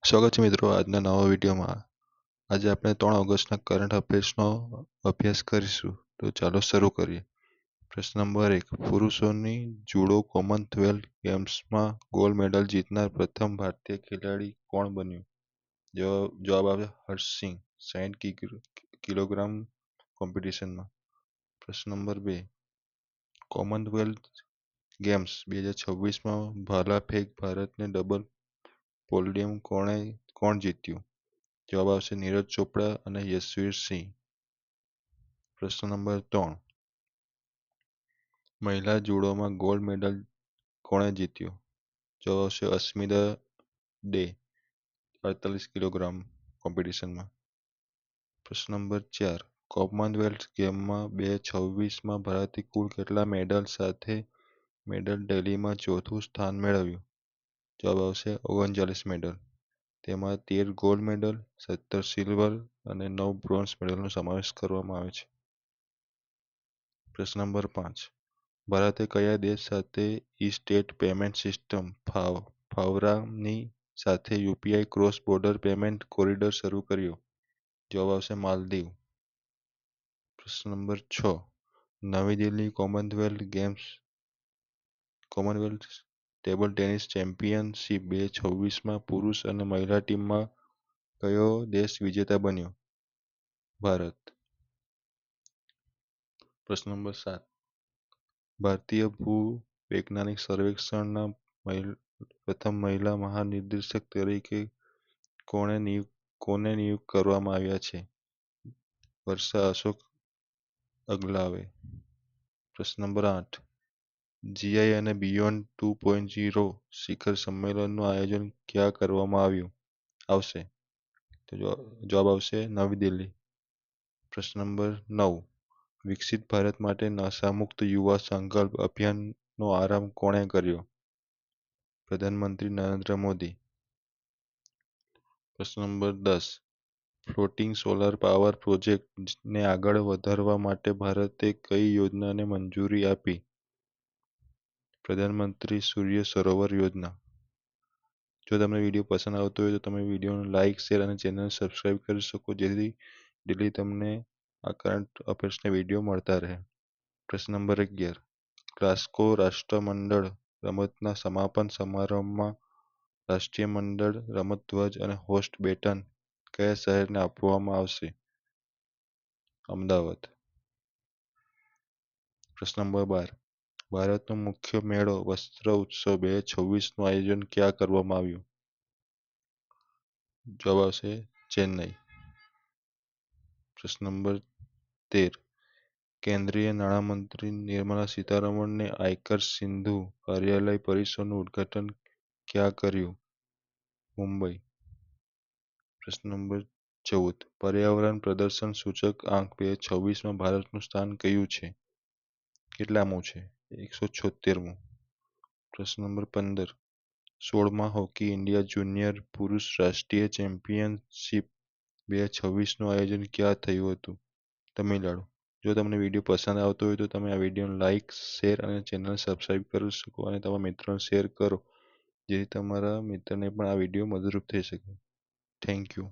સ્વાગત છે મિત્રો આજના નવા વિડીયોમાં. આજે આપણે 3 ઓગસ્ટના કરંટ અફેર્સનો અભ્યાસ કરીશું. તો ચાલો શરૂ કરીએ. પ્રશ્ન નંબર 1. પુરુષોની જુડો કોમનવેલ્થ ગેમ્સમાં ગોલ્ડ મેડલ જીતનાર પ્રથમ ભારતીય ખેલાડી કોણ બન્યું? જવાબ આવે હર્ષ સિંહ 60 કિલોગ્રામ કોમ્પિટિશનમાં. પ્રશ્ન નંબર 2. કોમનવેલ્થ ગેમ્સ 2026માં ભાલા ફેંક ભારતને ડબલ પોડિયમ કોણ જીત્યું? જવાબ આવશે નીરજ ચોપડા અને યશવીર સિંહ. પ્રશ્ન નંબર 3. મહિલા જુડોમાં ગોલ્ડ મેડલ કોણે જીત્યો? જવાબ આવશે અસ્મિતા ડે 48 કિલોગ્રામ કોમ્પિટિશનમાં. પ્રશ્ન નંબર 4. કોમનવેલ્થ ગેમમાં 2026માં ભારતે કુલ કેટલા મેડલ સાથે મેડલ ટેલીમાં ચોથું સ્થાન મેળવ્યું? જવાબ આવશે 39 મેડલ. તેમાં 13 ગોલ્ડ મેડલ, 17 સિલ્વર અને 9 બ્રોન્ઝ મેડલનો સમાવેશ કરવામાં આવે છે. પ્રશ્ન નંબર 5. ભારતે કયા દેશ સાથે ઈ-સ્ટેટ પેમેન્ટ સિસ્ટમ ફાવરાની સાથે UPI cross border payment corridor શરૂ કર્યો? જવાબ આવશે માલદીવ. પ્રશ્ન નંબર 6. નવી Delhi Commonwealth table tennis championship 2026માં પુરુષ અને મહિલા ટીમમાં કયો દેશ વિજેતા બન્યો? ભારત. પ્રશ્ન નંબર 7. ભારતીય ભૂવૈજ્ઞાનિક સર્વેક્ષણના પ્રથમ મહિલા મહાનિદેશક તરીકે કોને નિયુક્ત કરવામાં આવ્યા છે? વર્ષા અશોક અગલાવે. પ્રશ્ન નંબર 8. જીઆઈ અને બિયોન્ડ 2.0 શિખર સંમેલનનું આયોજન ક્યાં કરવામાં આવશે? તો જવાબ આવશે નવી દિલ્હી. પ્રશ્ન નંબર 9. વિકસિત ભારત માટે નશામુક્ત યુવા સંકલ્પ અભિયાનનો આરંભ કોણે કર્યો? પ્રધાનમંત્રી નરેન્દ્ર મોદી. પ્રશ્ન નંબર 10. ફ્લોટિંગ સોલાર પાવર પ્રોજેક્ટને આગળ વધારવા માટે ભારતે કઈ યોજનાને મંજૂરી આપી? પ્રધાનમંત્રી સૂર્ય સરોવર યોજના. જો તમને વિડીયો પસંદ આવતો હોય તો તમે વિડીયોને લાઇક, શેર અને ચેનલ સબસ્ક્રાઇબ કરી શકો, જેથી ડેલી તમને આ કરંટ અફેર્સના વિડીયો મળતા રહે. પ્રશ્ન નંબર 11. ગ્લાસ્ગો રાષ્ટ્રમંડળ રમતના સમાપન સમારંભમાં રાષ્ટ્રીય મંડળ રમતધ્વજ અને હોસ્ટ બેટન કયા શહેરને આપવામાં આવશે? અમદાવાદ. પ્રશ્ન નંબર 12. ભારતનો મુખ્ય મેળો વસ્ત્ર ઉત્સવ 2026નું આયોજન ક્યાં કરવામાં આવ્યું? જવાબ આવશે ચેન્નઈ. પ્રશ્ન નંબર 13. કેન્દ્રીય નાણામંત્રી નિર્મલા સીતારમણને આયકર સિંધુ કાર્યાલય પરિસરનું ઉદ્ઘાટન ક્યાં કર્યું? મુંબઈ. પ્રશ્ન નંબર 14. પર્યાવરણ પ્રદર્શન સૂચક આંક 2026માં ભારતનું સ્થાન કયું છે? કેટલામું છે? 176મું. પ્રશ્ન નંબર 15. 16મા હોકી ઇન્ડિયા જુનિયર પુરુષ રાષ્ટ્રીય ચેમ્પિયનશિપ 2026નું આયોજન ક્યાં થયું હતું? તમિલનાડુ. જો તમને વિડીયો પસંદ આવતો હોય તો તમે આ વિડીયોને લાઇક, શેર અને ચેનલ સબસ્ક્રાઇબ કરી શકો અને તમારા મિત્રોને શેર કરો, જેથી તમારા મિત્રને પણ આ વિડીયો મદદરૂપ થઈ શકે. Thank you.